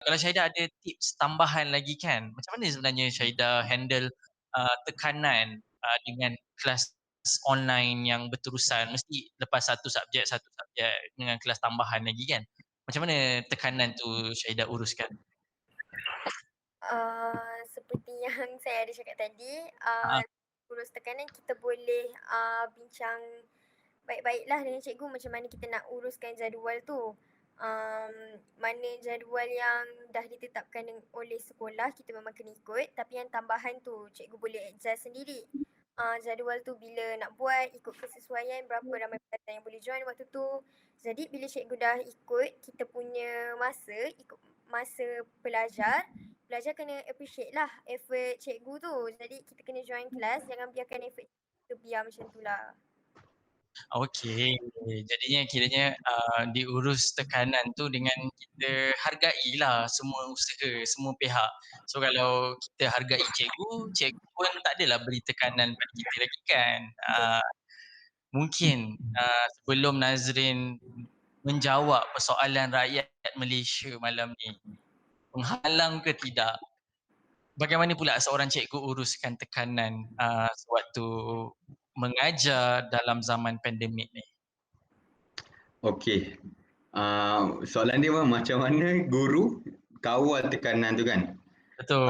kalau Syahidah ada tips tambahan lagi kan, macam mana sebenarnya Syahidah handle tekanan dengan kelas online yang berterusan, mesti lepas satu subjek dengan kelas tambahan lagi kan. Macam mana tekanan tu Syahidah uruskan? Seperti yang saya ada cakap tadi, Ha. urus tekanan kita boleh bincang baik-baiklah dengan cikgu macam mana kita nak uruskan jadual tu. Mana jadual yang dah ditetapkan oleh sekolah kita memang kena ikut, tapi yang tambahan tu cikgu boleh adjust sendiri. Jadual tu bila nak buat ikut kesesuaian berapa ramai pelajar yang boleh join waktu tu. Jadi bila cikgu dah ikut kita punya masa, ikut masa pelajar, pelajar kena appreciate lah effort cikgu tu. Jadi kita kena join kelas, jangan biarkan effort kita biar macam tu lah. Okey, jadinya kiranya diurus tekanan tu dengan kita hargailah semua usaha, semua pihak. So kalau kita hargai cikgu, cikgu pun tak adalah beri tekanan pada kita lagi kan. Mungkin sebelum Nazrin menjawab persoalan rakyat Malaysia malam ni, penghalang ke tidak, bagaimana pula seorang cikgu uruskan tekanan sewaktu mengajar dalam zaman pandemik ni? Okey. Soalan dia macam mana guru kawal tekanan tu kan? Betul.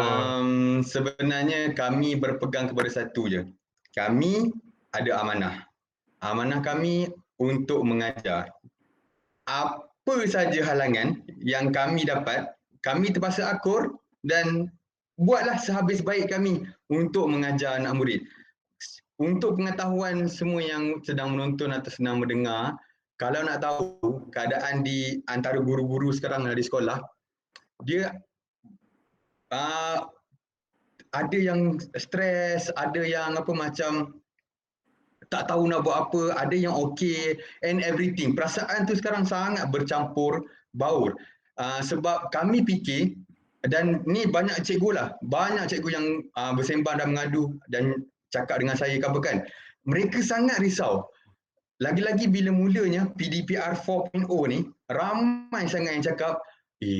Sebenarnya kami berpegang kepada satu je. Kami ada amanah. Amanah kami untuk mengajar. Apa saja halangan yang kami dapat, kami terpaksa akur dan buatlah sehabis baik kami untuk mengajar anak murid. Untuk pengetahuan semua yang sedang menonton atau sedang mendengar, kalau nak tahu keadaan di antara guru-guru sekarang di sekolah, dia ada yang stres, ada yang macam tak tahu nak buat apa, ada yang okey and everything. Perasaan tu sekarang sangat bercampur baur. Sebab kami fikir, dan ni banyak cikgu lah, banyak cikgu yang bersembang dan mengadu dan cakap dengan saya kan. Mereka sangat risau. Lagi-lagi bila mulanya PDPR 4.0 ni, ramai sangat yang cakap,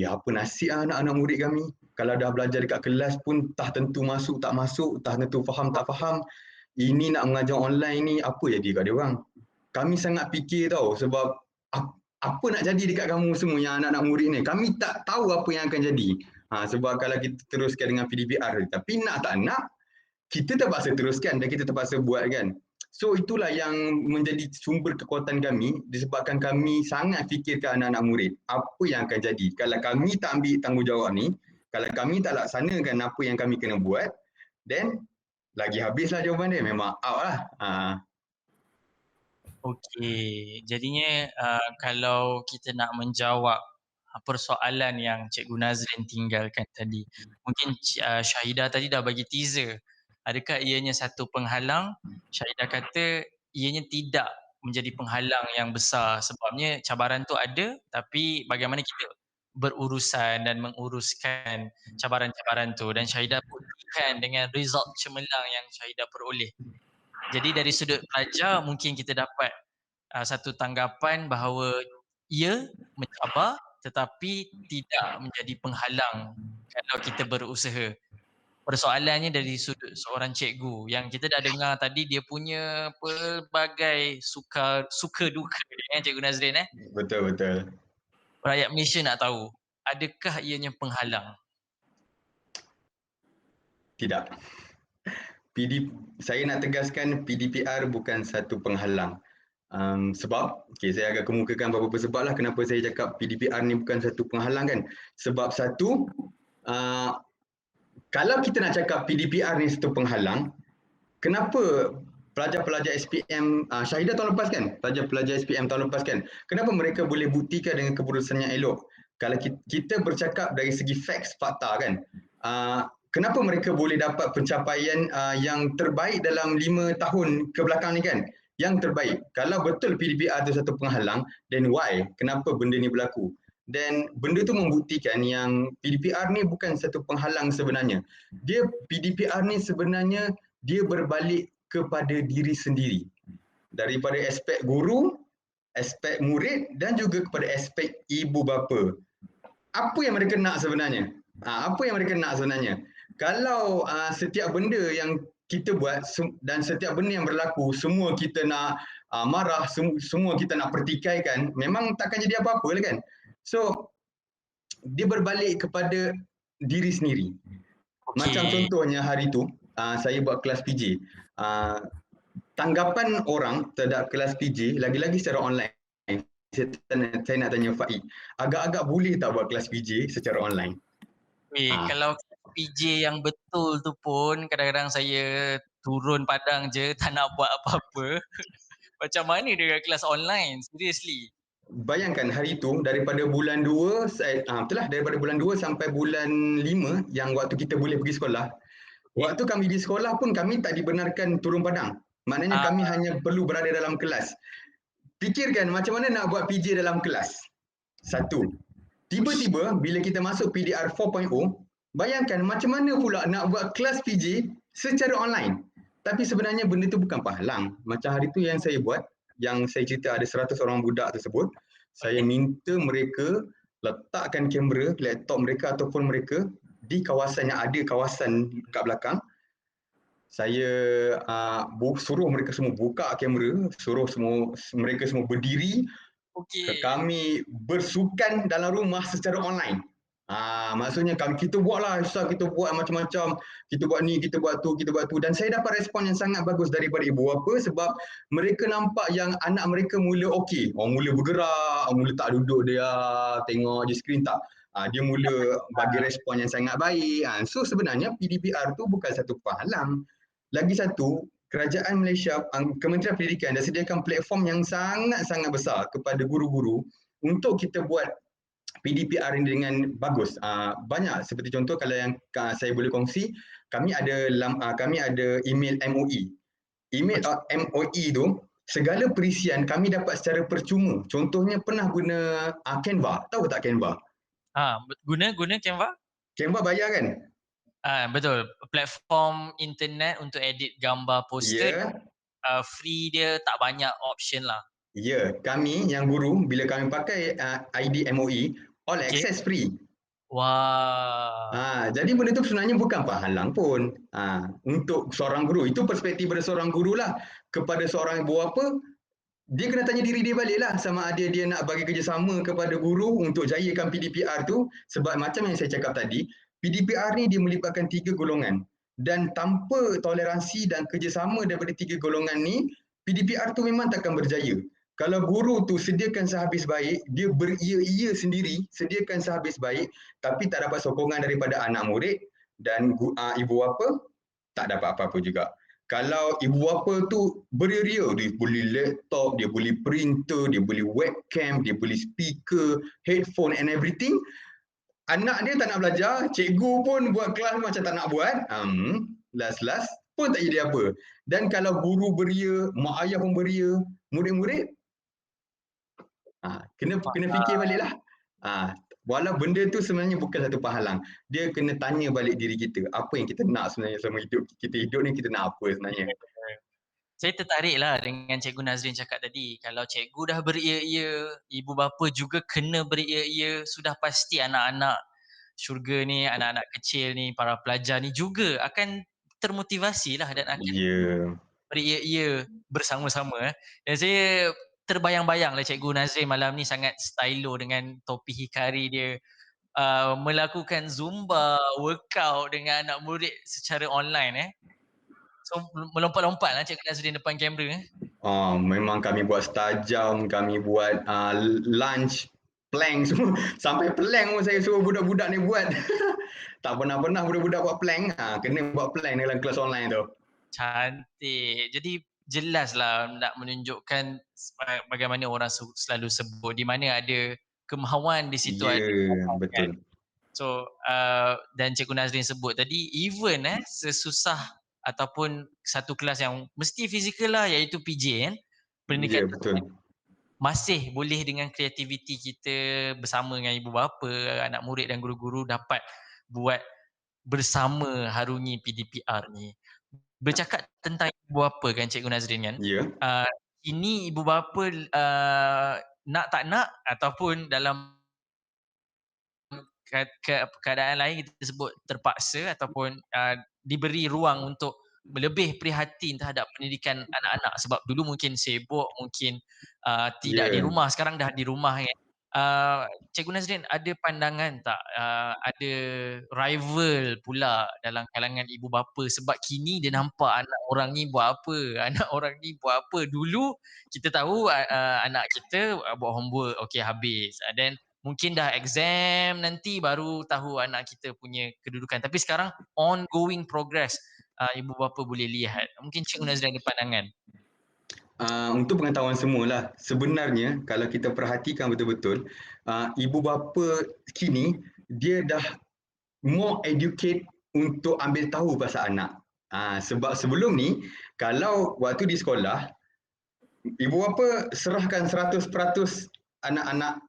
apa nasib anak-anak murid kami. Kalau dah belajar dekat kelas pun tak tentu masuk, tak masuk, tak tentu faham, tak faham. Ini nak mengajar online ni, apa jadi kat dia orang? Kami sangat fikir tau, sebab apa nak jadi dekat kamu semua yang anak-anak murid ni. Kami tak tahu apa yang akan jadi. Sebab kalau kita teruskan dengan PDPR, tapi nak tak nak, kita terpaksa teruskan dan kita terpaksa buat kan. So itulah yang menjadi sumber kekuatan kami, disebabkan kami sangat fikirkan anak-anak murid. Apa yang akan jadi kalau kami tak ambil tanggungjawab ni, kalau kami tak laksanakan apa yang kami kena buat, then lagi habislah jawapan dia, memang out lah. Okey, jadinya kalau kita nak menjawab persoalan yang Cikgu Nazrin tinggalkan tadi, mungkin Syahidah tadi dah bagi teaser. Adakah ianya satu penghalang? Syahidah kata ianya tidak menjadi penghalang yang besar, sebabnya cabaran tu ada, tapi bagaimana kita berurusan dan menguruskan cabaran-cabaran tu, dan Syahidah buktikan dengan result cemerlang yang Syahidah peroleh. Jadi dari sudut pelajar mungkin kita dapat satu tanggapan bahawa ia mencabar tetapi tidak menjadi penghalang kalau kita berusaha. Persoalannya dari sudut seorang cikgu yang kita dah dengar tadi, dia punya pelbagai suka duka dia Cikgu Nazrin. Betul. Rakyat Malaysia nak tahu, adakah ianya penghalang? Tidak. Saya nak tegaskan PDPR bukan satu penghalang. Sebab, saya agak kemukakan beberapa sebab lah kenapa saya cakap PDPR ni bukan satu penghalang kan. Sebab satu, kalau kita nak cakap PDPR ni satu penghalang, kenapa pelajar-pelajar SPM, Syahidah tahun lepas kan, pelajar-pelajar SPM tahun lepas kan, kenapa mereka boleh buktikan dengan keputusan yang elok? Kalau kita bercakap dari segi facts, fakta kan, kenapa mereka boleh dapat pencapaian yang terbaik dalam 5 tahun kebelakang ni kan? Yang terbaik. Kalau betul PDPR itu satu penghalang, then why? Kenapa benda ni berlaku? Dan benda tu membuktikan yang PDPR ni bukan satu penghalang sebenarnya. PDPR ni sebenarnya dia berbalik kepada diri sendiri. Daripada aspek guru, aspek murid dan juga kepada aspek ibu bapa. apa yang mereka nak sebenarnya? Apa yang mereka nak sebenarnya? Kalau setiap benda yang kita buat dan setiap benda yang berlaku, semua kita nak marah, semua kita nak pertikaikan, memang takkan jadi apa-apa lah kan? So, dia berbalik kepada diri sendiri. Macam Okey. contohnya hari tu, saya buat kelas PJ. Tanggapan orang terhadap kelas PJ, lagi-lagi secara online, saya nak tanya Faik, agak-agak boleh tak buat kelas PJ secara online? Kalau PJ yang betul tu pun kadang-kadang saya turun padang je, tak nak buat apa-apa. Macam mana dengan kelas online? Seriously. Bayangkan hari tu daripada bulan 2, daripada bulan 2 sampai bulan 5 yang waktu kita boleh pergi sekolah. Waktu kami di sekolah pun kami tak dibenarkan turun padang. Maknanya kami hanya perlu berada dalam kelas. Fikirkan macam mana nak buat PJ dalam kelas. Satu. Tiba-tiba bila kita masuk PDR 4.0, bayangkan macam mana pula nak buat kelas PJ secara online. Tapi sebenarnya benda tu bukan pahalang. Macam hari tu yang saya buat, yang saya cerita ada 100 orang budak tersebut, saya minta mereka letakkan kamera, laptop mereka ataupun mereka di kawasan yang ada kawasan kat belakang. Saya suruh mereka semua buka kamera, suruh mereka semua berdiri. Kami bersukan dalam rumah secara online. Maksudnya kita buatlah, kita buat macam-macam, kita buat ni, kita buat tu, dan saya dapat respon yang sangat bagus daripada ibu bapa sebab mereka nampak yang anak mereka mula okey, mula bergerak, mula tak duduk dia tengok je skrin tak. Dia mula bagi respon yang sangat baik. So sebenarnya PDPR tu bukan satu penghalang. Lagi satu, Kerajaan Malaysia, Kementerian Pendidikan dah sediakan platform yang sangat-sangat besar kepada guru-guru untuk kita buat PDPR ini dengan bagus. Banyak seperti contoh kalau yang saya boleh kongsi, kami ada email MOE. Email MOE tu segala perisian kami dapat secara percuma. Contohnya pernah guna Canva. Tahu tak Canva? Guna Canva? Canva bayar kan? Betul. Platform internet untuk edit gambar poster. Free dia tak banyak option lah. Kami yang guru bila kami pakai ID MOE, all access free. Wah. Jadi benda tu sebenarnya bukan penghalang pun. Untuk seorang guru, itu perspektif pada seorang guru lah. Kepada seorang ibu bapa, dia kena tanya diri dia balik lah sama ada dia nak bagi kerjasama kepada guru untuk jayakan PDPR tu. Sebab macam yang saya cakap tadi, PDPR ni dia melibatkan 3 golongan. Dan tanpa toleransi dan kerjasama daripada 3 golongan ni, PDPR tu memang takkan berjaya. Kalau guru tu sediakan sehabis baik, dia beria-ia sendiri, sediakan sehabis baik, tapi tak dapat sokongan daripada anak murid dan ibu bapa, tak dapat apa-apa juga. Kalau ibu bapa tu beria-ia, dia beli laptop, dia beli printer, dia beli webcam, dia beli speaker, headphone and everything, anak dia tak nak belajar, cikgu pun buat kelas macam tak nak buat, last pun tak jadi apa. Dan kalau guru beria, mak ayah pun beria, murid-murid, kena fikir baliklah. Walau benda tu sebenarnya bukan satu penghalang. Dia kena tanya balik diri kita, apa yang kita nak sebenarnya selama hidup kita hidup ni, kita nak apa sebenarnya. Saya tertariklah dengan Cikgu Nazrin cakap tadi. Kalau cikgu dah beria-ia, ibu bapa juga kena beria-ia, sudah pasti anak-anak syurga ni, anak-anak kecil ni, para pelajar ni juga akan termotivasi lah dan akan beria-ia bersama-sama. Dan saya terbayang-bayang lah Cikgu Nazrin malam ni sangat stylo dengan topi hikari dia. Melakukan Zumba, workout dengan anak murid secara online. So melompat-lompat lah Cikgu Nazrin depan kamera. Memang kami buat setengah jam, kami buat lunch, plank semua. Sampai plank pun saya suruh budak-budak ni buat. Tak pernah budak-budak buat plank. Kena buat plank dalam kelas online tu. Cantik. Jadi jelaslah nak menunjukkan bagaimana orang selalu sebut di mana ada kemahuan di situ ada kemahuan, betul. Kan? So dan Cikgu Nazrin sebut tadi even sesusah ataupun satu kelas yang mesti fizikal lah iaitu PJ pendidikan betul. masih boleh dengan kreativiti kita bersama dengan ibu bapa, anak murid dan guru-guru dapat buat bersama harungi PDPR ni. Bercakap tentang ibu bapa kan Cikgu Nazrin kan. Ini ibu bapa nak tak nak ataupun dalam keadaan lain kita sebut terpaksa ataupun diberi ruang untuk lebih prihatin terhadap pendidikan anak-anak sebab dulu mungkin sibuk, mungkin tidak di Ya. rumah, sekarang dah di rumah kan. Cikgu Nazrin ada pandangan tak ada rival pula dalam kalangan ibu bapa sebab kini dia nampak anak orang ni buat apa, anak orang ni buat apa. Dulu kita tahu anak kita buat homework, okey habis. Then mungkin dah exam nanti baru tahu anak kita punya kedudukan. Tapi sekarang ongoing progress ibu bapa boleh lihat. Mungkin Cikgu Nazrin ada pandangan. Untuk pengetahuan semualah, sebenarnya kalau kita perhatikan betul-betul, ibu bapa kini dia dah more educate untuk ambil tahu pasal anak. Sebab sebelum ni, kalau waktu di sekolah, ibu bapa serahkan 100% anak-anak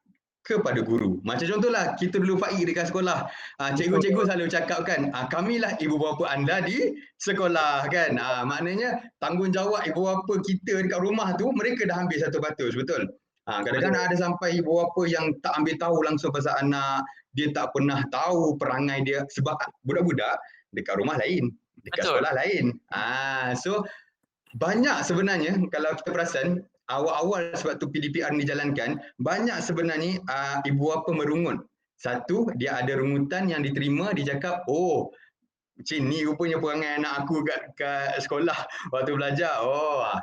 kepada guru. Macam contohlah, kita dulu Faik dekat sekolah. Cikgu-cikgu selalu cakapkan, kamilah ibu bapa anda di sekolah kan. Maknanya tanggungjawab ibu bapa kita dekat rumah tu, mereka dah ambil 100%, betul? Kadang-kadang ada sampai ibu bapa yang tak ambil tahu langsung pasal anak, dia tak pernah tahu perangai dia sebab budak-budak dekat rumah lain, dekat Betul. sekolah lain. So banyak sebenarnya kalau kita perasan awal-awal sebab tu PDPR ni dijalankan, banyak sebenarnya ibu bapa merungut. Satu, dia ada rungutan yang diterima, dia cakap, oh, Cik, ni rupanya perangai anak aku kat sekolah waktu belajar.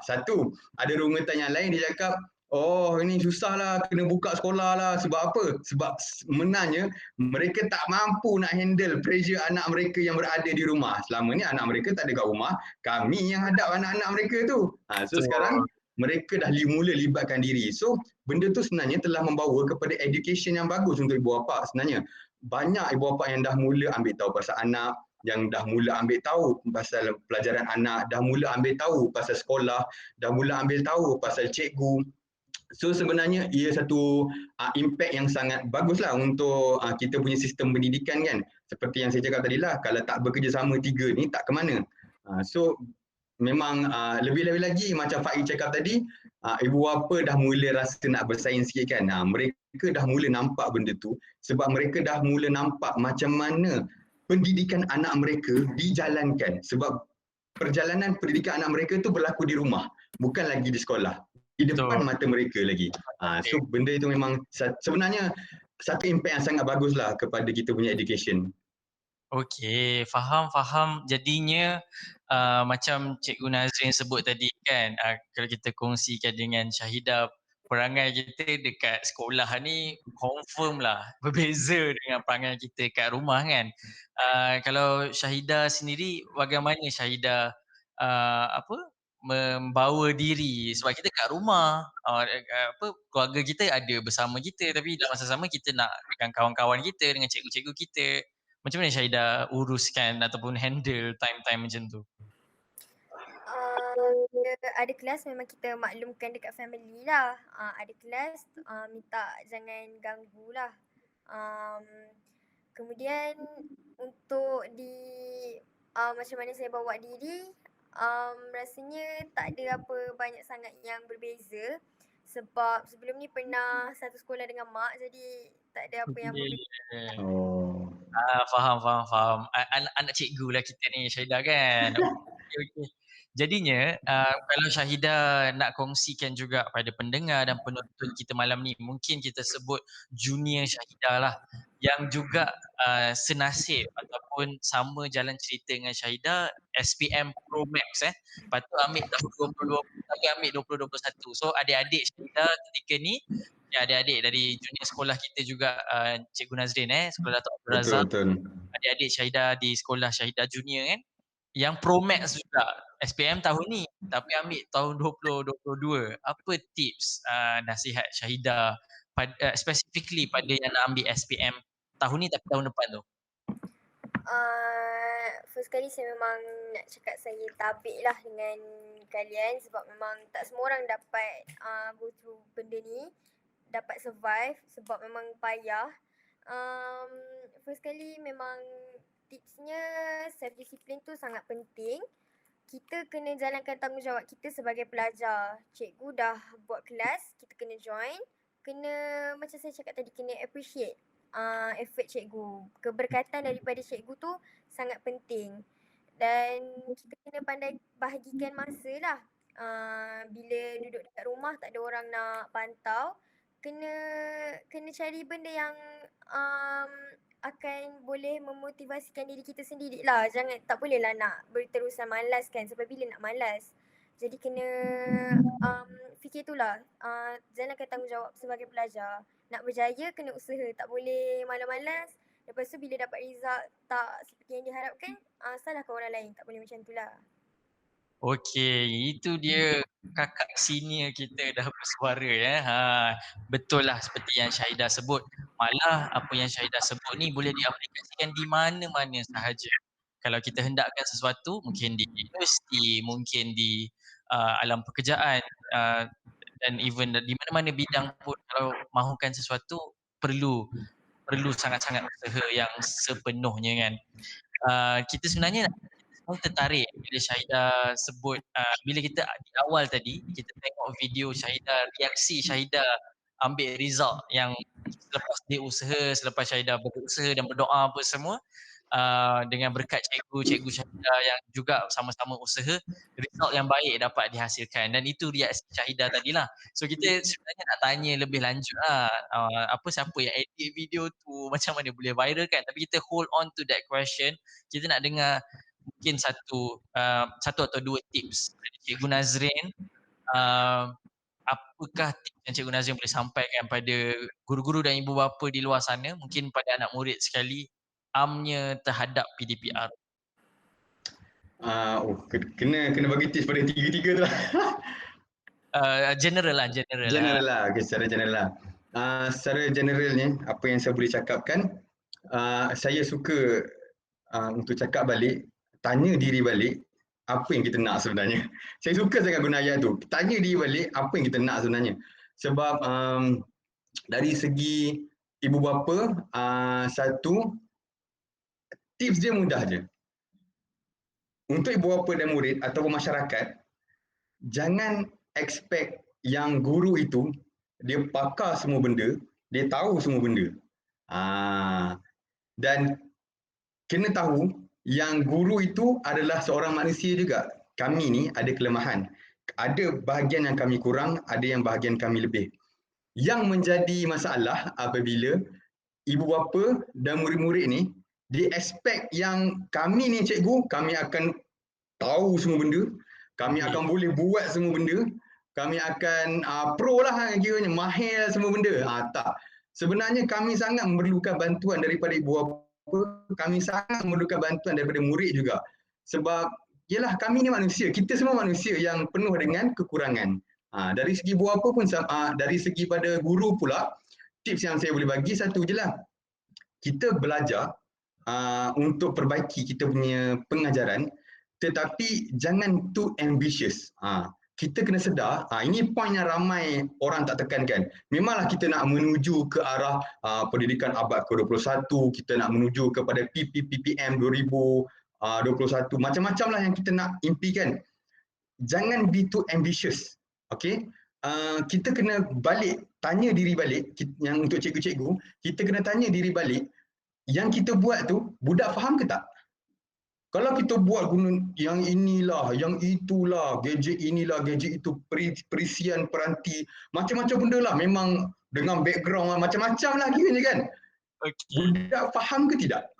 Satu, ada rungutan yang lain, dia cakap, oh, ini susah lah, kena buka sekolah lah. Sebab apa? Sebab sebenarnya mereka tak mampu nak handle pressure anak mereka yang berada di rumah. Selama ni anak mereka tak ada kat rumah, kami yang hadap anak-anak mereka tu. So sekarang mereka dah mula libatkan diri. So benda tu sebenarnya telah membawa kepada education yang bagus untuk ibu bapa sebenarnya. Banyak ibu bapa yang dah mula ambil tahu pasal anak, yang dah mula ambil tahu pasal pelajaran anak, dah mula ambil tahu pasal sekolah, dah mula ambil tahu pasal cikgu. So sebenarnya ia satu impact yang sangat baguslah untuk kita punya sistem pendidikan kan. Seperti yang saya cakap tadi lah, kalau tak bekerjasama tiga ni tak ke mana. So memang lebih-lebih lagi macam Faik cakap tadi, ibu bapa dah mula rasa nak bersaing sikit kan. Mereka dah mula nampak benda tu sebab mereka dah mula nampak macam mana pendidikan anak mereka dijalankan. Sebab perjalanan pendidikan anak mereka tu berlaku di rumah, bukan lagi di sekolah, di depan mata mereka lagi. So benda itu memang sebenarnya satu impact yang sangat baguslah kepada kita punya education. Okey, faham. Jadinya macam Cikgu Nazrin sebut tadi kan, kalau kita kongsikan dengan Syahidah, perangai kita dekat sekolah ni confirm lah berbeza dengan perangai kita kat rumah kan. Kalau Syahidah sendiri, bagaimana Syahidah membawa diri sebab kita kat rumah, keluarga kita ada bersama kita tapi dalam masa sama kita nak dengan kawan-kawan kita, dengan cikgu-cikgu kita. Macam mana Syahidah uruskan ataupun handle time-time macam tu? Bila ada kelas memang kita maklumkan dekat family lah. Ada kelas minta jangan ganggu lah. Kemudian untuk macam mana saya bawa diri, rasanya tak ada apa banyak sangat yang berbeza. Sebab sebelum ni pernah satu sekolah dengan mak, jadi tak ada apa yang berbeza. Faham. Anak cikgu lah kita ni Syahidah kan. Okey. Jadinya kalau Syahidah nak kongsikan juga pada pendengar dan penonton kita malam ni, mungkin kita sebut junior Syahidah lah yang juga senasib ataupun sama jalan cerita dengan Syahidah SPM Pro Max patut ambil tahun 2020 tapi ambil 2021. So adik-adik Syahidah ketika ni, adik-adik dari junior sekolah kita juga Cikgu Nazrin sekolah Dato' Abdul Razak. Betul. Adik-adik Syahidah di sekolah Syahidah Junior kan, yang Pro Max juga SPM tahun ni tapi ambil tahun 2022. Apa tips nasihat Syahidah specifically pada yang nak ambil SPM tahun ni tapi tahun depan tu? First kali saya memang nak cakap saya tabik lah dengan kalian sebab memang tak semua orang dapat go through benda ni, dapat survive sebab memang payah. First kali memang tipsnya self discipline tu sangat penting. Kita kena jalankan tanggungjawab kita sebagai pelajar. Cikgu dah buat kelas, kita kena join. Kena macam saya cakap tadi, kena appreciate. effort cikgu. Keberkatan daripada cikgu tu sangat penting. Dan kita kena pandai bahagikan masa lah. Bila duduk dekat rumah tak ada orang nak pantau, kena cari benda yang akan boleh memotivasikan diri kita sendiri lah. Tak boleh lah nak berterusan malas kan, sampai bila nak malas. Jadi kena fikir tu lah, jalankan tanggungjawab sebagai pelajar. Nak berjaya kena usaha, tak boleh malas-malas. Lepas tu bila dapat result tak seperti yang diharapkan, salahkan orang lain. Tak boleh macam tu lah. Okey, itu dia kakak senior kita dah bersuara ya. Betul lah seperti yang Syahidah sebut. Malah apa yang Syahidah sebut ni boleh diaplikasikan di mana-mana sahaja. Kalau kita hendakkan sesuatu, mungkin di universiti, mungkin di alam pekerjaan, dan even di mana-mana bidang pun, kalau mahukan sesuatu perlu sangat-sangat usaha yang sepenuhnya kan. Kita sebenarnya tertarik bila Syahidah sebut, bila kita di awal tadi kita tengok video Syahidah, reaksi Syahidah ambil result yang selepas dia usaha, selepas Syahidah berusaha dan berdoa apa semua, dengan berkat cikgu Syahidah yang juga sama-sama usaha, result yang baik dapat dihasilkan, dan itu reaksi Syahidah tadilah. So kita sebenarnya nak tanya lebih lanjut lah, siapa yang edit video tu, macam mana boleh viral kan, tapi kita hold on to that question. Kita nak dengar mungkin satu atau dua tips dari Cikgu Nazrin. Apakah tips yang Cikgu Nazrin boleh sampaikan pada guru-guru dan ibu bapa di luar sana, mungkin pada anak murid sekali, amnya terhadap PDPR? Kena bagi tips pada tiga-tiga tu lah. General lah. General lah. Okay, secara general lah. Secara generalnya, apa yang saya boleh cakapkan, saya suka untuk cakap balik, tanya diri balik, apa yang kita nak sebenarnya. Saya suka sangat guna ayat tu. Tanya diri balik, apa yang kita nak sebenarnya. Sebab dari segi ibu bapa, satu, tips dia mudah je. Untuk ibu bapa dan murid ataupun masyarakat, jangan expect yang guru itu dia pakar semua benda, dia tahu semua benda. Dan kena tahu yang guru itu adalah seorang manusia juga. Kami ni ada kelemahan. Ada bahagian yang kami kurang, ada yang bahagian kami lebih. Yang menjadi masalah apabila ibu bapa dan murid-murid ni dia expect yang kami ni cikgu, kami akan tahu semua benda, kami akan boleh buat semua benda, kami akan pro lah kiranya, mahir semua benda. Tak. Sebenarnya kami sangat memerlukan bantuan daripada ibu bapa, kami sangat memerlukan bantuan daripada murid juga. Sebab yalah, kami ni manusia, kita semua manusia yang penuh dengan kekurangan. Dari segi ibu bapa pun, dari segi pada guru pula, tips yang saya boleh bagi satu je lah. Kita belajar untuk perbaiki kita punya pengajaran, tetapi jangan too ambitious. Kita kena sedar, ini poin yang ramai orang tak tekankan. Memanglah kita nak menuju ke arah pendidikan abad ke-21, kita nak menuju kepada PPM 2021, macam-macam lah yang kita nak impikan. Jangan be too ambitious. Okay? Kita kena balik, tanya diri balik, yang untuk cikgu-cikgu, kita kena tanya diri balik, yang kita buat tu, budak faham ke tak? Kalau kita buat guna yang inilah, yang itulah, gadget inilah, gadget itu, perisian peranti, macam-macam benda lah, memang dengan background macam-macam lah kiranya kan. Budak faham ke tidak?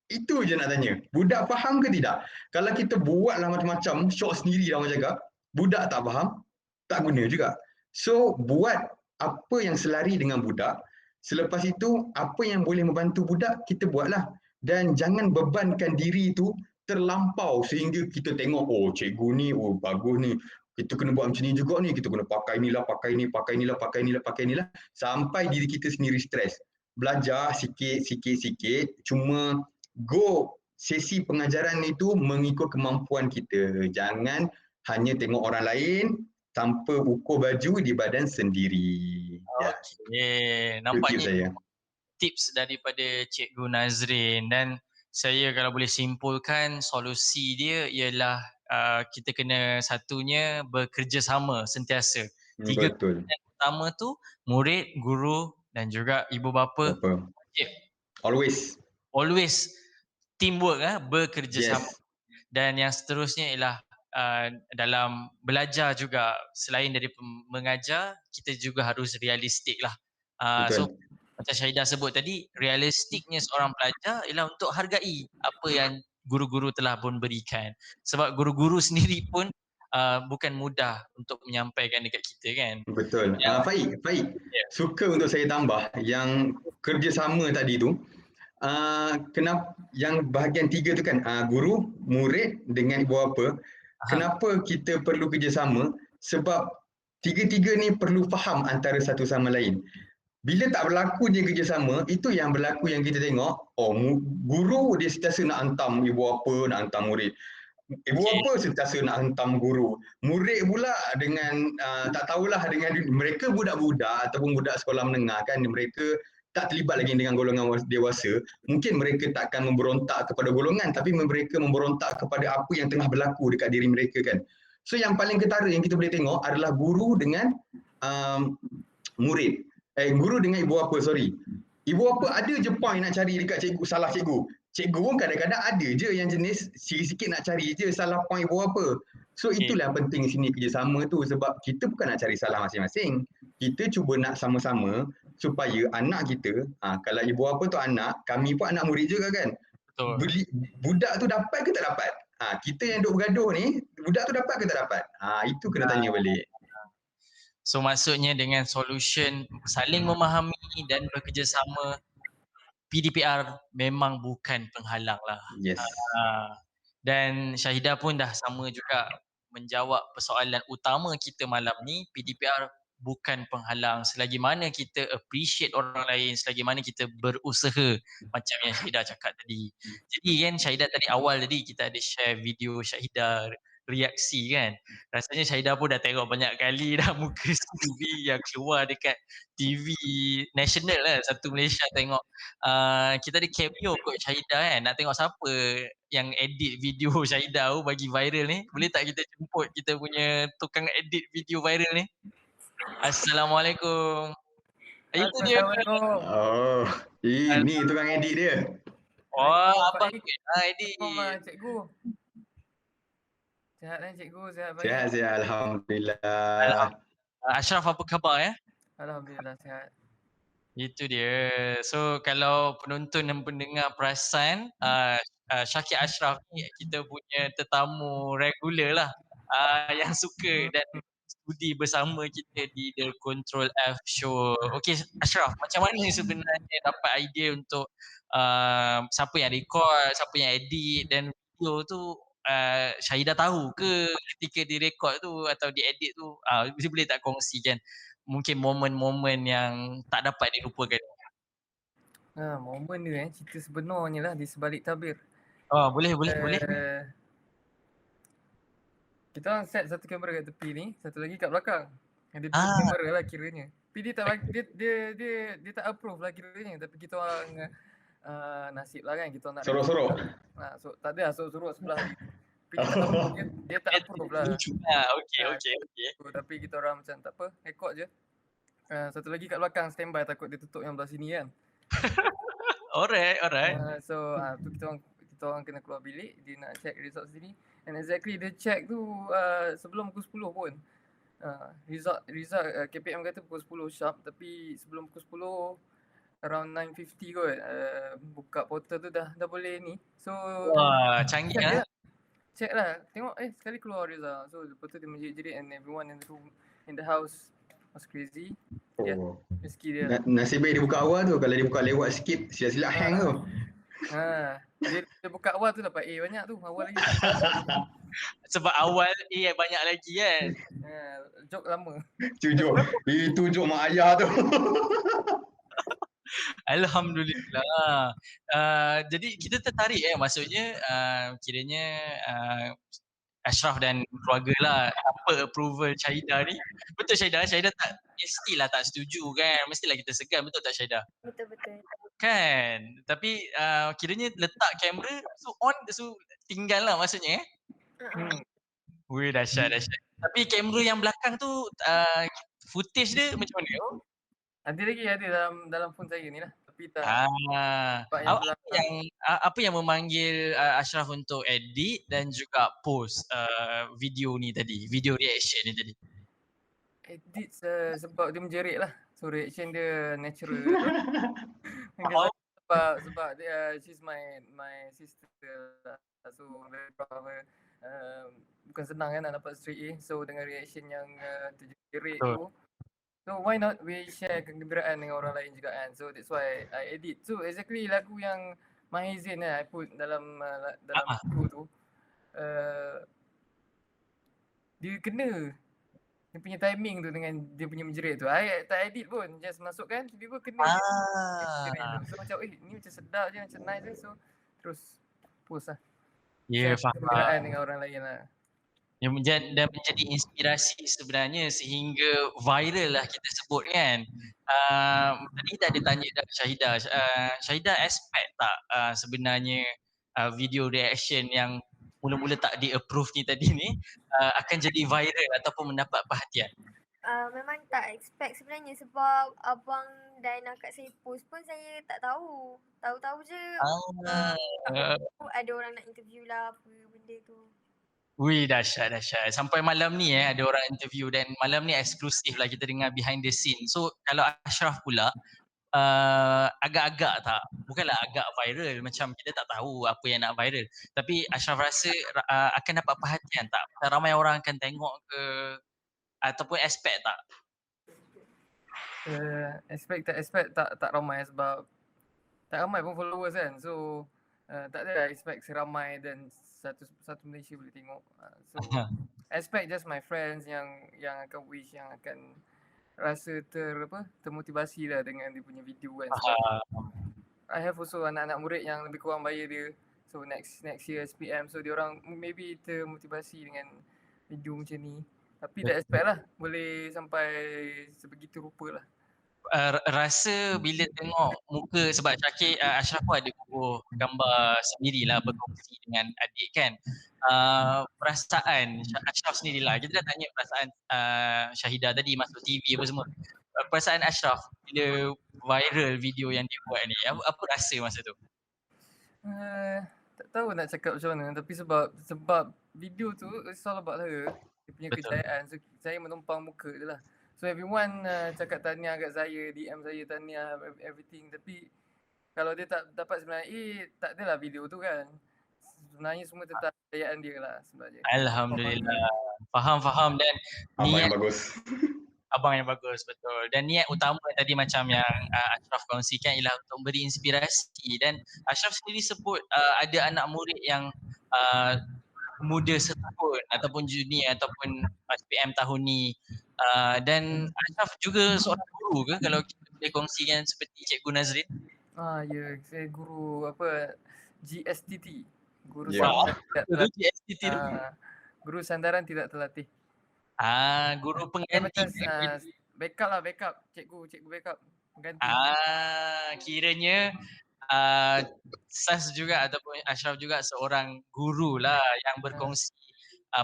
Itu je nak tanya. Budak faham ke tidak? Kalau kita buatlah macam-macam, syok sendiri lah orang cakap, budak tak faham, tak guna juga. So, buat apa yang selari dengan budak. Selepas itu, apa yang boleh membantu budak, kita buatlah. Dan jangan bebankan diri itu terlampau sehingga kita tengok, oh cikgu ni, oh bagus ni, kita kena buat macam ni juga ni, kita kena pakai inilah, pakai inilah, sampai diri kita sendiri stres. Belajar sikit, cuma go sesi pengajaran itu mengikut kemampuan kita. Jangan hanya tengok orang lain tanpa ukur baju di badan sendiri. Okey, nampaknya tips daripada Cikgu Nazrin, dan saya kalau boleh simpulkan, solusi dia ialah kita kena satunya bekerjasama sentiasa. Tiga Betul. yang utama tu murid, guru dan juga ibu bapa relationship. Always. Teamwork bekerjasama. Yes. Dan yang seterusnya ialah dalam belajar juga, selain dari mengajar, kita juga harus realistik lah. So Betul. macam Syahidah sebut tadi, realistiknya seorang pelajar ialah untuk hargai apa yang guru-guru telah pun berikan. Sebab guru-guru sendiri pun bukan mudah untuk menyampaikan dekat kita kan. Betul. Faik, suka untuk saya tambah yang kerjasama tadi tu. Kenapa yang bahagian 3 tu kan, guru, murid dengan ibu bapa. Kenapa kita perlu kerjasama? Sebab tiga-tiga ni perlu faham antara satu sama lain. Bila tak berlaku je kerjasama, itu yang berlaku yang kita tengok, guru dia sentiasa nak hantam ibu bapa, nak hantam murid. Ibu bapa sentiasa nak hantam guru. Murid pula dengan tak tahulah, dengan mereka budak-budak ataupun budak sekolah menengah kan, mereka tak terlibat lagi dengan golongan dewasa. Mungkin mereka takkan memberontak kepada golongan, tapi mereka memberontak kepada apa yang tengah berlaku dekat diri mereka kan. So yang paling ketara yang kita boleh tengok adalah guru dengan murid. Guru dengan ibu bapa, sorry. Ibu bapa ada je point nak cari dekat cikgu, salah cikgu. Cikgu pun kadang-kadang ada je yang jenis sikit-sikit nak cari je salah point ibu bapa. So itulah yang penting sini kerjasama tu, sebab kita bukan nak cari salah masing-masing. Kita cuba nak sama-sama supaya anak kita, kalau ibu bapa tu anak, kami pun anak murid juga kan. Betul. Budak tu dapat ke tak dapat? Kita yang duk bergaduh ni, budak tu dapat ke tak dapat? Itu kena tanya balik. So maksudnya dengan solution saling memahami dan bekerjasama, PDPR memang bukan penghalang lah. Yes. Dan Syahidah pun dah sama juga menjawab persoalan utama kita malam ni. PDPR bukan penghalang selagi mana kita appreciate orang lain, selagi mana kita berusaha macam yang Syahidah cakap tadi. Jadi kan Syahidah tadi awal tadi kita ada share video Syahidah reaksi kan. Rasanya Syahidah pun dah tengok banyak kali dah muka Subi yang keluar dekat TV national lah, satu Malaysia tengok. Kita ada cameo kot Syahidah kan, nak tengok siapa yang edit video Syahidah tu bagi viral ni. Boleh tak kita jemput kita punya tukang edit video viral ni? Assalamualaikum. Itu dia. Oh, ini tukang edit dia. Oh, abang edit. Cikgu. Sihat kan cikgu? Sihat baik? Sihat, Alhamdulillah. Ashraf, apa khabar ya? Alhamdulillah sihat. Itu dia. So kalau penonton dan pendengar perasan, Syakir Ashraf ni kita punya tetamu regular lah, yang suka dan studi bersama kita di The Control F Show. Okey Ashraf, macam mana sebenarnya dapat idea untuk siapa yang record, siapa yang edit, dan video tu Syahidah tahu ke ketika direkod tu atau diedit tu? Boleh tak kongsikan mungkin momen-momen yang tak dapat dilupakan? Momen dia cerita sebenarnya lah di sebalik tabir. Boleh. Kita orang set satu kamera kat tepi ni, satu lagi kat belakang. Dia kamera lah kiranya. Tapi dia tak bagi, dia tak approve lah kiranya, tapi kita orang nasib lah kan, kita nak sorok-sorok. Tak ada sorok-sorok sebelah ni. Tapi dia tak approve lah. Okey. Tapi kita orang macam tak apa, rekod je. Satu lagi kat belakang standby, takut dia tutup yang belah sini kan. Alright. So tu kita orang kena keluar bilik, dia nak check result sini. And exactly dia check tu sebelum pukul 10 pun. Result KPM kata pukul 10 sharp, tapi sebelum pukul 10 around 9:50 kot buka portal tu dah boleh ni. So canggih lah. Check lah, tengok sekali keluar result. So lepas tu dia menjerit-jerit and everyone in the room, in the house was crazy. Rezeki dia. Nasib baik dia buka awal tu, kalau dia buka lewat sikit silap-silap hang tu. Dia buka awal tu dapat A banyak tu, awal lagi. Sebab awal A banyak lagi kan. Joke lama. Itu joke mak ayah tu. Alhamdulillah. Jadi kita tertarik maksudnya kiranya Ashraf dan keluarga lah apa approval Syahidah ni. Betul Syahidah tak mestilah tak setuju kan. Mestilah kita segan, betul tak Syahidah? Betul. Kan. Tapi kiranya letak kamera so on so tinggal lah maksudnya Wih dahsyat. Tapi kamera yang belakang tu footage dia macam mana? Ada lagi dalam phone saya ni lah. Tapi tapi tak Apa yang apa yang apa yang memanggil Ashraf untuk edit dan juga post video ni tadi, video reaction ni tadi? edit sebab dia menjerit lah. So reaction dia natural tu. Dengan Oh. saya sebab dia she's my sister lah. So very proud of her. Bukan senang kan nak dapat straight A. So dengan reaction yang terjerit tu, so why not we share kegembiraan dengan orang lain juga kan. So that's why I edit. So exactly lagu yang Mahizin I put dalam buku tu. Dia kena dia punya timing tu dengan dia punya menjerit tu. I tak edit pun, just masukkan tiba-tiba kena menjerit tu. So macam ni macam sedap je, macam nice je. So terus post lah. Ya, Share kegembiraan dengan orang lain lah. Yang menjadi inspirasi sebenarnya sehingga viral lah kita sebut kan. Tadi kita ada tanya dah Syahidah. Syahidah expect tak sebenarnya video reaction yang mula-mula tak di-approve ni tadi ni akan jadi viral ataupun mendapat perhatian? Memang tak expect sebenarnya sebab abang dan akak saya post pun saya tak tahu. Tahu-tahu je ada orang nak interview lah apa benda tu. Wih, dahsyat. Sampai malam ni ada orang interview dan malam ni eksklusif lah kita dengar behind the scene. So kalau Ashraf pula agak-agak tak, bukanlah agak viral macam kita tak tahu apa yang nak viral, tapi Ashraf rasa akan dapat perhatian tak? Ramai orang akan tengok ke ataupun expect tak? Expect tak ramai sebab tak ramai pun followers kan. So tak ada expect seramai dan satu Malaysia boleh tengok. So expect just my friends yang akan wish, yang akan rasa termotivasi lah dengan dia punya video kan. Sebab I have also anak-anak murid yang lebih kurang bayar dia. So next year SPM, so diorang maybe termotivasi dengan video macam ni. Tapi tak expect lah boleh sampai sebegitu rupa lah. Rasa bila tengok muka, sebab Syakir Ashraf pun ada kumpul gambar sendirilah berkongsi dengan adik kan. Perasaan Ashraf sendirilah, kita dah tanya perasaan Syahidah tadi masuk TV apa semua. Perasaan Ashraf bila viral video yang dia buat ni, apa rasa masa tu? Tak tahu nak cakap macam mana, tapi sebab video tu it's all about her, dia punya kejayaan. So saya menumpang muka je lah. So everyone cakap tahniah kat saya, DM saya tahniah everything, tapi kalau dia tak dapat sebenarnya tak adalah video tu kan. Sebenarnya semua tentang kejayaan dia lah sebenarnya. Alhamdulillah. Faham dan abang yang bagus. Abang yang bagus, betul. Dan niat utama tadi macam yang Ashraf kongsikan ialah untuk beri inspirasi, dan Ashraf sendiri sebut ada anak murid yang muda setahun ataupun junior ataupun SPM tahun ni, dan Ashraf juga seorang guru ke, kalau kita boleh kongsikan seperti Cikgu Nazrin? Ya, saya guru GSTT. Guru GSTT. Guru sandaran tidak terlatih. Guru pengganti. Backup. Cikgu backup. Pengganti. Kiranya Sas juga ataupun Ashraf juga seorang guru lah yang berkongsi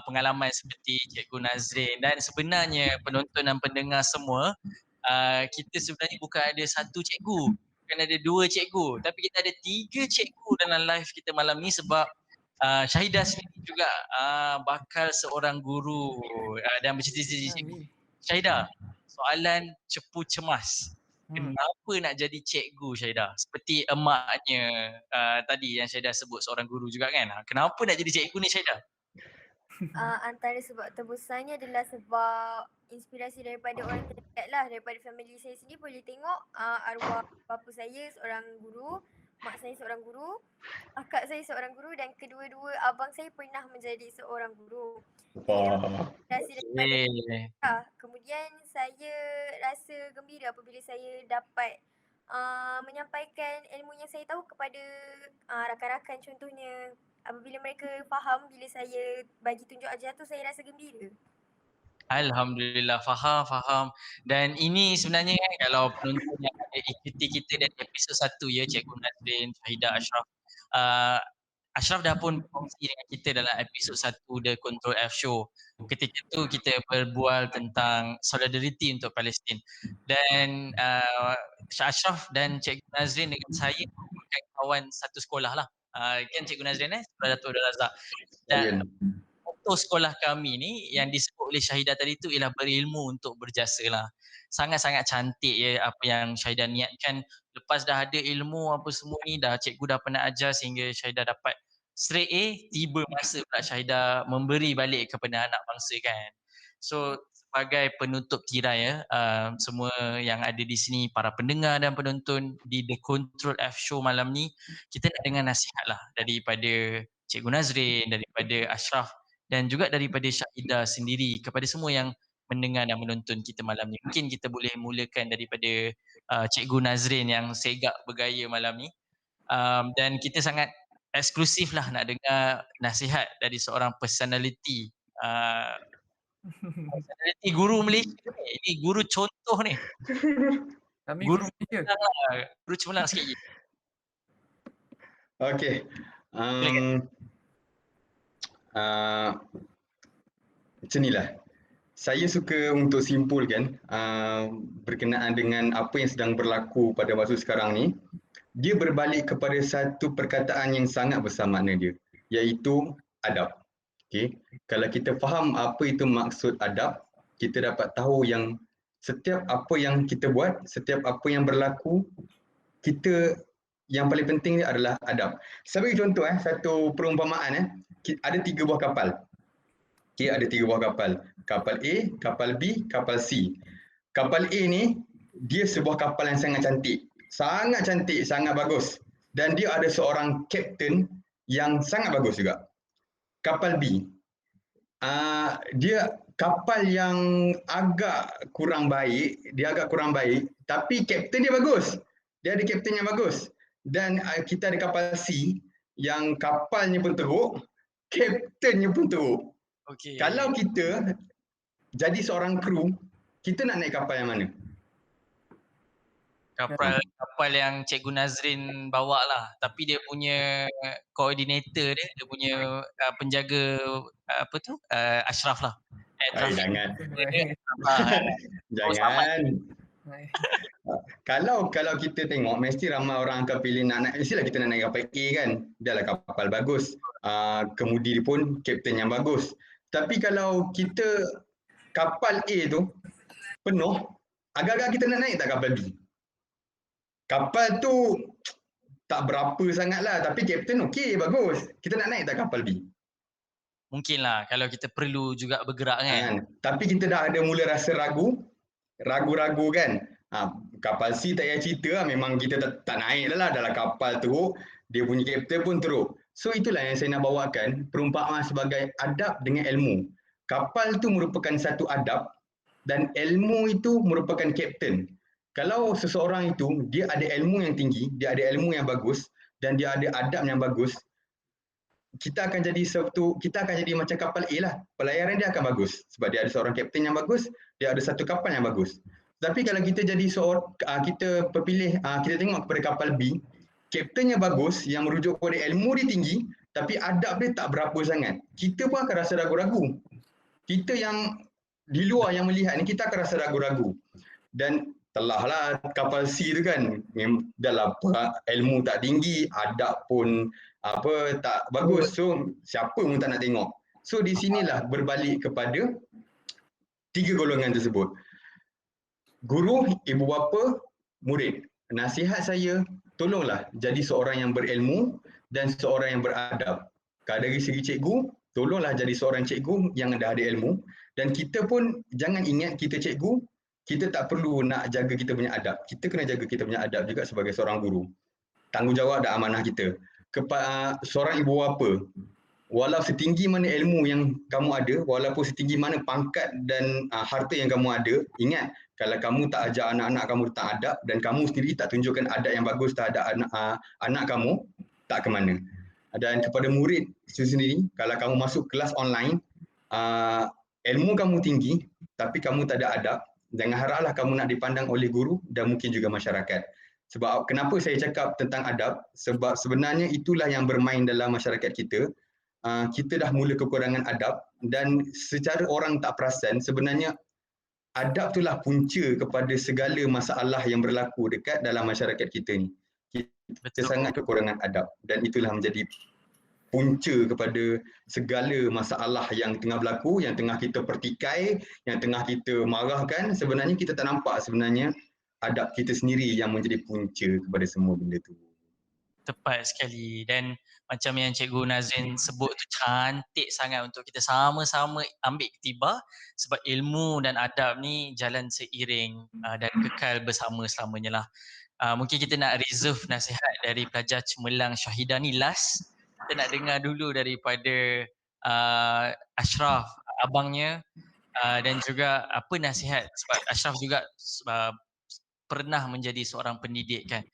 pengalaman seperti Cikgu Nazrin. Dan sebenarnya penonton dan pendengar semua, kita sebenarnya bukan ada satu cikgu, bukan ada dua cikgu, tapi kita ada 3 cikgu dalam live kita malam ni sebab Syahidah sendiri juga bakal seorang guru dan bercita-cita cikgu. Syahidah, soalan cepu cemas. Kenapa nak jadi cikgu, Syahidah? Seperti emaknya tadi yang Syahidah sebut seorang guru juga kan. Kenapa nak jadi cikgu ni, Syahidah? Antara sebab terbesarnya adalah sebab inspirasi daripada orang terdekat lah, daripada family saya sendiri. Boleh tengok arwah bapa saya seorang guru, mak saya seorang guru, akak saya seorang guru, dan kedua-dua abang saya pernah menjadi seorang guru. Kemudian saya rasa gembira apabila saya dapat menyampaikan ilmu yang saya tahu kepada rakan-rakan contohnya. Apabila mereka faham bila saya bagi tunjuk ajar tu, saya rasa gembira. Alhamdulillah, faham. Dan ini sebenarnya kan, kalau penonton yang ada ikuti kita dari episod 1 ya, Cikgu Nazrin, Syahidah, Ashraf, Ashraf dah pun berkongsi dengan kita dalam episod 1 The Control F Show. Ketika tu kita berbual tentang solidariti untuk Palestin. Dan Ashraf dan Cikgu Nazrin dengan saya merupakan kawan satu sekolah lah. Kan Cikgu Nazrin Sekolah Datuk Abdul Razak. Dan motto sekolah kami ni yang disebut oleh Syahidah tadi tu ialah berilmu untuk berjasa lah. Sangat-sangat cantik ya apa yang Syahidah niatkan. Lepas dah ada ilmu apa semua ni, cikgu dah pernah ajar sehingga Syahidah dapat straight A, tiba masa pula Syahidah memberi balik kepada anak bangsa kan. So sebagai penutup tirai semua yang ada di sini, para pendengar dan penonton di The Control F Show malam ni, kita nak dengar nasihat lah daripada Cikgu Nazrin, daripada Ashraf dan juga daripada Syahidah sendiri kepada semua yang mendengar dan menonton kita malam ni. Mungkin kita boleh mulakan daripada Cikgu Nazrin yang segak bergaya malam ni. Dan kita sangat eksklusif lah nak dengar nasihat dari seorang personality personality guru Malaysia ni. Ini guru contoh ni. Kami Guru Malaysia. Guru cemerlang sikit je. Okey. Macam inilah. Saya suka untuk simpulkan berkenaan dengan apa yang sedang berlaku pada masa sekarang ni. Dia berbalik kepada satu perkataan yang sangat besar makna dia, iaitu adab. Okay. Kalau kita faham apa itu maksud adab, kita dapat tahu yang setiap apa yang kita buat, setiap apa yang berlaku, kita yang paling penting adalah adab. Sebagai contoh, satu perumpamaan, ada 3 buah kapal. Okay, ada 3 buah kapal. Kapal A, kapal B, kapal C. Kapal A ni, dia sebuah kapal yang sangat cantik, sangat bagus. Dan dia ada seorang kapten yang sangat bagus juga. Kapal B, dia kapal yang agak kurang baik, tapi kapten dia bagus. Dia ada kapten yang bagus. Dan kita ada kapal C yang kapalnya pun teruk, kaptennya pun teruk. Okay. Kalau kita jadi seorang kru, kita nak naik kapal yang mana? Kapal yang Cikgu Nazrin bawa lah. Tapi dia punya koordinator dia punya penjaga Ashraf lah. Jangan. Kalau kita tengok, mesti ramai orang akan pilih mestilah kita nak naik kapal A kan. Dia lah kapal bagus. Kemudi pun kapten yang bagus. Tapi kalau kita kapal A tu penuh, agak-agak kita nak naik tak kapal B? Kapal tu tak berapa sangat lah, tapi kapten okey, bagus. Kita nak naik tak kapal B? Mungkin lah, kalau kita perlu juga bergerak kan. Tapi kita dah ada mula rasa ragu-ragu kan. Kapal C tak payah cerita lah, memang kita tak naik dah lah. Dalam kapal teruk, dia punya kapten pun teruk. So itulah yang saya nak bawakan, perumpamaan sebagai adab dengan ilmu. Kapal tu merupakan satu adab dan ilmu itu merupakan kapten. Kalau seseorang itu, dia ada ilmu yang tinggi, dia ada ilmu yang bagus dan dia ada adab yang bagus, kita akan jadi macam kapal A lah. Pelayaran dia akan bagus sebab dia ada seorang kapten yang bagus, dia ada satu kapal yang bagus. Tapi kalau kita jadi kita tengok kepada kapal B, kaptennya bagus yang merujuk kepada ilmu dia tinggi, tapi adab dia tak berapa sangat. Kita pun akan rasa ragu-ragu. Kita yang di luar yang melihat ni, kita akan rasa ragu-ragu. Dan telahlah kapal C tu kan, dalam ilmu tak tinggi, adab pun tak bagus. So siapa pun tak nak tengok. So di sinilah berbalik kepada 3 golongan tersebut. Guru, ibu bapa, murid. Nasihat saya, tolonglah jadi seorang yang berilmu dan seorang yang beradab. Dari segi cikgu, tolonglah jadi seorang cikgu yang dah ada ilmu. Dan kita pun jangan ingat kita cikgu, kita tak perlu nak jaga kita punya adab. Kita kena jaga kita punya adab juga sebagai seorang guru. Tanggungjawab dan amanah kita. Seorang ibu bapa, walau setinggi mana ilmu yang kamu ada, walaupun setinggi mana pangkat dan harta yang kamu ada, ingat, kalau kamu tak ajar anak-anak kamu tentang adab dan kamu sendiri tak tunjukkan adab yang bagus terhadap anak kamu, tak ke mana. Dan kepada murid itu sendiri, kalau kamu masuk kelas online, ilmu kamu tinggi tapi kamu tak ada adab, jangan haraplah kamu nak dipandang oleh guru dan mungkin juga masyarakat. Sebab kenapa saya cakap tentang adab? Sebab sebenarnya itulah yang bermain dalam masyarakat kita. Kita dah mula kekurangan adab dan secara orang tak perasan sebenarnya adab itulah punca kepada segala masalah yang berlaku dekat dalam masyarakat kita ni. Kita sangat kekurangan adab dan itulah menjadi punca kepada segala masalah yang tengah berlaku, yang tengah kita pertikai, yang tengah kita marahkan. Sebenarnya kita tak nampak sebenarnya adab kita sendiri yang menjadi punca kepada semua benda tu. Tepat sekali, dan macam yang Cikgu Nazrin sebut tu cantik sangat untuk kita sama-sama ambil iktibar, sebab ilmu dan adab ni jalan seiring dan kekal bersama selamanya lah. Mungkin kita nak reserve nasihat dari pelajar cemerlang Syahidah ni last. Kita nak dengar dulu daripada Ashraf, abangnya, dan juga apa nasihat, sebab Ashraf juga pernah menjadi seorang pendidik kan.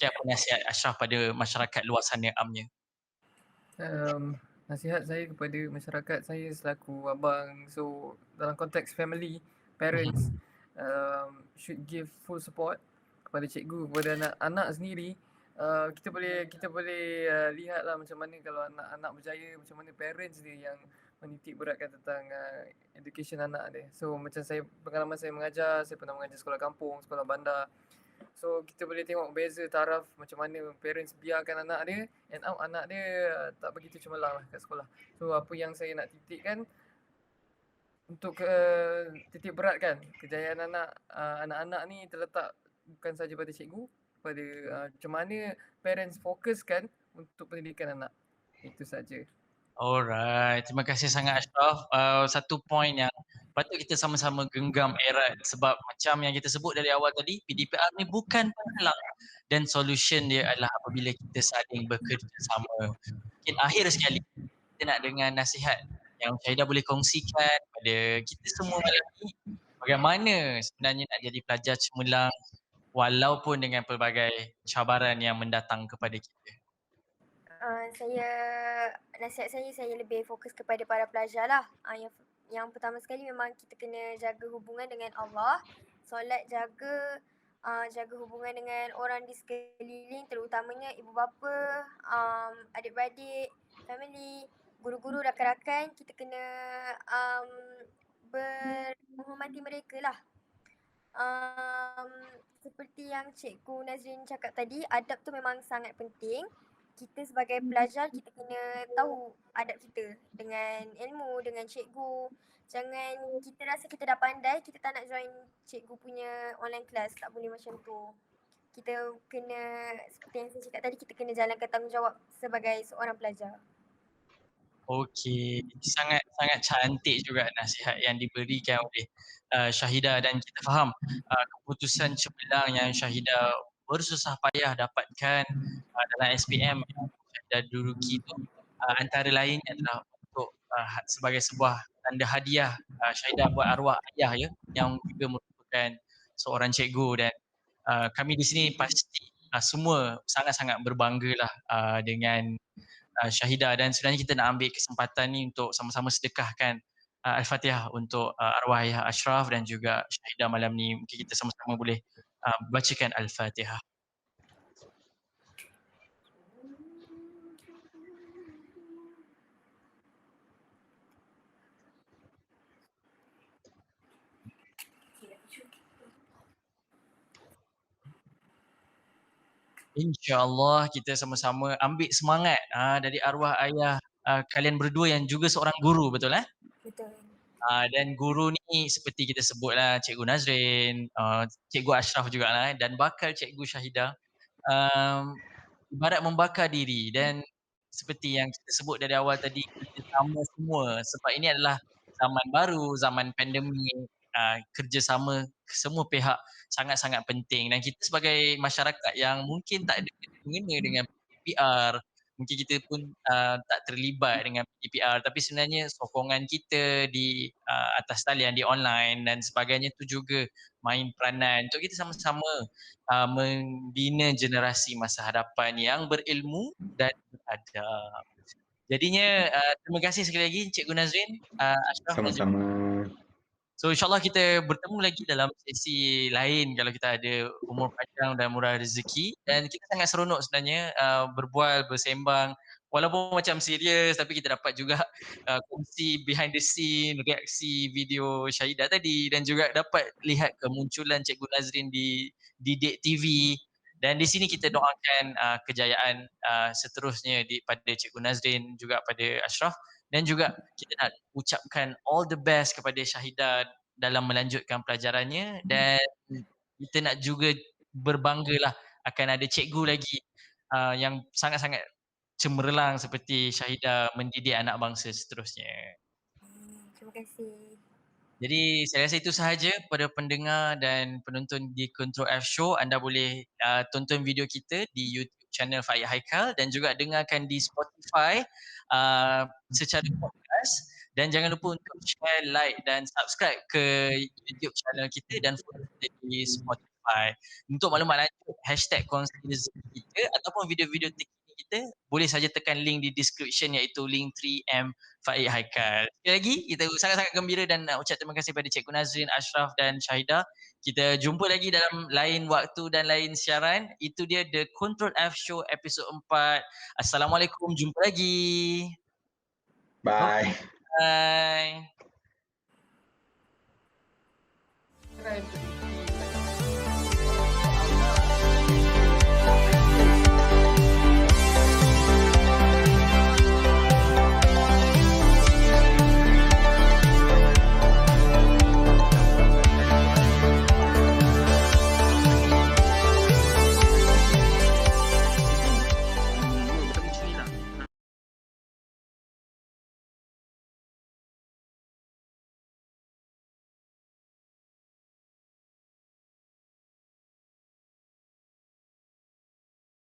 Apa nasihat Ashraf pada masyarakat luar sana amnya? Nasihat saya kepada masyarakat saya selaku abang, so dalam konteks family, parents should give full support kepada cikgu, kepada anak-anak sendiri. Kita boleh lihatlah macam mana kalau anak-anak berjaya, macam mana parents dia yang menitik beratkan tentang education anak dia. So macam pengalaman saya mengajar, saya pernah mengajar sekolah kampung, sekolah bandar. So kita boleh tengok beza taraf macam mana parents biarkan anak dia, and anak dia tak begitu cemerlang lah kat sekolah. So apa yang saya nak titikkan untuk titik beratkan kejayaan anak-anak ni terletak bukan saja pada cikgu, pada macam mana parents fokuskan untuk pendidikan anak. Itu saja. Alright, terima kasih sangat Ashraf. Satu point yang patut kita sama-sama genggam erat, sebab macam yang kita sebut dari awal tadi, PDPR ni bukan penghalang dan solution dia adalah apabila kita saling bekerjasama. Mungkin akhir sekali kita nak dengar nasihat yang Syahidah boleh kongsikan pada kita semua malam ni, bagaimana sebenarnya nak jadi pelajar cemerlang walaupun dengan pelbagai cabaran yang mendatang kepada kita. Nasihat saya lebih fokus kepada para pelajar lah. Yang pertama sekali memang kita kena jaga hubungan dengan Allah, solat, jaga hubungan dengan orang di sekeliling, terutamanya ibu bapa, adik-beradik, family, guru-guru, rakan-rakan. Kita kena menghormati mereka lah. Seperti yang Cikgu Nazrin cakap tadi, adab tu memang sangat penting. Kita sebagai pelajar, kita kena tahu adab kita dengan ilmu, dengan cikgu. Jangan kita rasa kita dah pandai, kita tak nak join cikgu punya online class. Tak boleh macam tu. Kita kena, seperti yang saya cakap tadi, kita kena jalankan tanggungjawab sebagai seorang pelajar. Okey, sangat cantik juga nasihat yang diberikan oleh Syahidah, dan kita faham keputusan cemerlang yang Syahidah bersusah payah dapatkan dalam SPM yang Syahidah duduki itu, antara lainnya adalah untuk sebagai sebuah tanda hadiah Syahidah buat arwah ayah ya, yang juga merupakan seorang cikgu, dan kami di sini pasti semua sangat-sangat berbanggalah dengan Syahidah, dan sebenarnya kita nak ambil kesempatan ni untuk sama-sama sedekahkan Al-Fatihah untuk arwah ayah Ashraf dan juga Syahidah malam ni. Mungkin kita sama-sama boleh bacakan Al-Fatihah. InsyaAllah kita sama-sama ambil semangat dari arwah ayah kalian berdua yang juga seorang guru, betul eh? Betul. Dan guru ni seperti kita sebutlah Cikgu Nazrin, Cikgu Ashraf jugalah, dan bakal Cikgu Syahidah ibarat membakar diri, dan seperti yang kita sebut dari awal tadi, kita sama semua sebab ini adalah zaman baru, zaman pandemik, kerjasama semua pihak sangat-sangat penting, dan kita sebagai masyarakat yang mungkin tak ada kena dengan PDPR, mungkin kita pun tak terlibat dengan PDPR, tapi sebenarnya sokongan kita di atas talian, di online dan sebagainya tu juga main peranan untuk kita sama-sama membina generasi masa hadapan yang berilmu dan beradab. Jadinya terima kasih sekali lagi Cikgu Nazrin, Ashraf. Sama-sama. So insyaAllah kita bertemu lagi dalam sesi lain kalau kita ada umur panjang dan murah rezeki, dan kita sangat seronok sebenarnya berbual, bersembang, walaupun macam serius tapi kita dapat juga kongsi behind the scene, reaksi video Syahidah tadi, dan juga dapat lihat kemunculan Cikgu Nazrin di Dek TV. Dan di sini kita doakan kejayaan seterusnya pada Cikgu Nazrin, juga pada Ashraf, dan juga kita nak ucapkan all the best kepada Syahidah dalam melanjutkan pelajarannya, dan kita nak juga berbanggalah akan ada cikgu lagi yang sangat-sangat cemerlang seperti Syahidah mendidik anak bangsa seterusnya. Terima kasih. Jadi saya rasa itu sahaja kepada pendengar dan penonton di Control F Show. Anda boleh tonton video kita di YouTube channel Faik Haikal dan juga dengarkan di Spotify secara podcast, dan jangan lupa untuk share, like dan subscribe ke YouTube channel kita dan follow kita di Spotify. Untuk maklumat lanjut, #kongsi rezeki kita ataupun video-video terkini kita, boleh saja tekan link di description iaitu link 3M Faik Haikal. Sekali lagi, kita sangat-sangat gembira dan nak ucap terima kasih kepada Cikgu Nazrin, Ashraf dan Syahidah. Kita jumpa lagi dalam lain waktu dan lain siaran. Itu dia The Control F Show episod 4. Assalamualaikum, jumpa lagi. Bye. Bye. Try